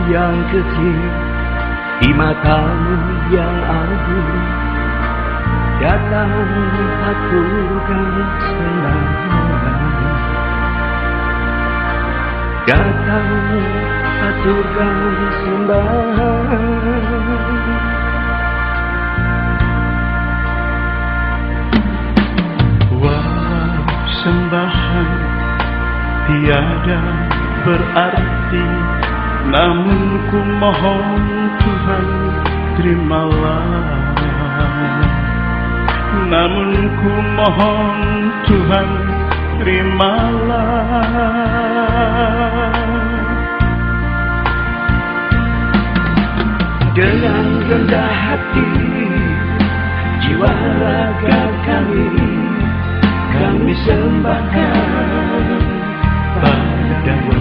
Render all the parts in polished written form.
yang kecil di matamu yang agung, datang aturkan sembahan, datang aturkan sembahan. Walau sembahan tiada berarti, namun ku mohon Tuhan terimalah. Namun ku mohon Tuhan terimalah. Dengan rendah hati jiwa raga kami sembahkan padamu,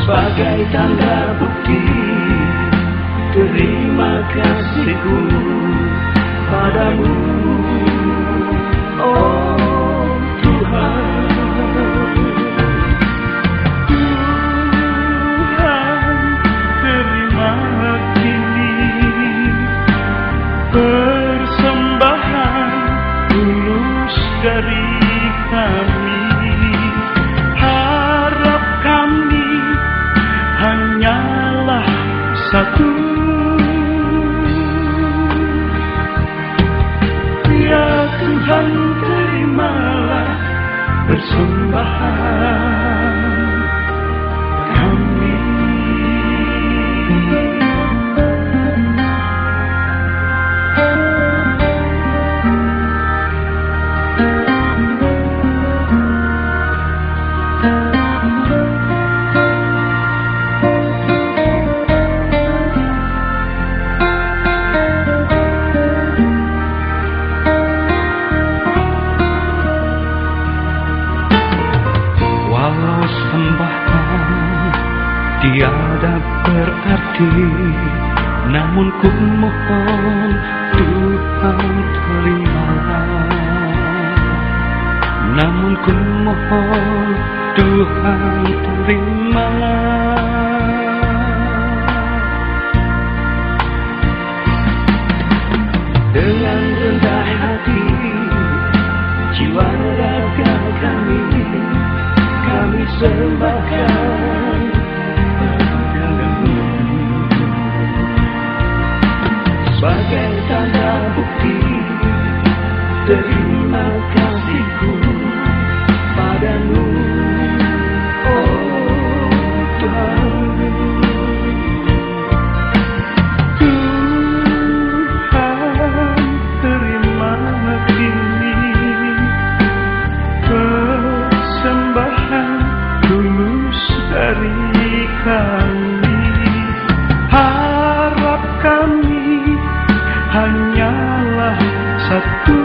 sebagai tanda bukti terima kasihku padamu, oh Tuhan. Tuhan, terima kini persembahan tulus dari kami. Harap kami hanyalah satu, ya Tuhan, terimalah persembahan kami. Walau sembahan tiada berarti, namun ku mohon Tuhan terimalah. Namun ku mohon Tuhan terimalah. Dengan rendah hati jiwa raga kami sembahkan padamu, sebagai tanda bukti terima kasihku padamu, oh Tuhan. Tuhan, terima kini persembahan tulus dari kami. Harap kami hanyalah satu,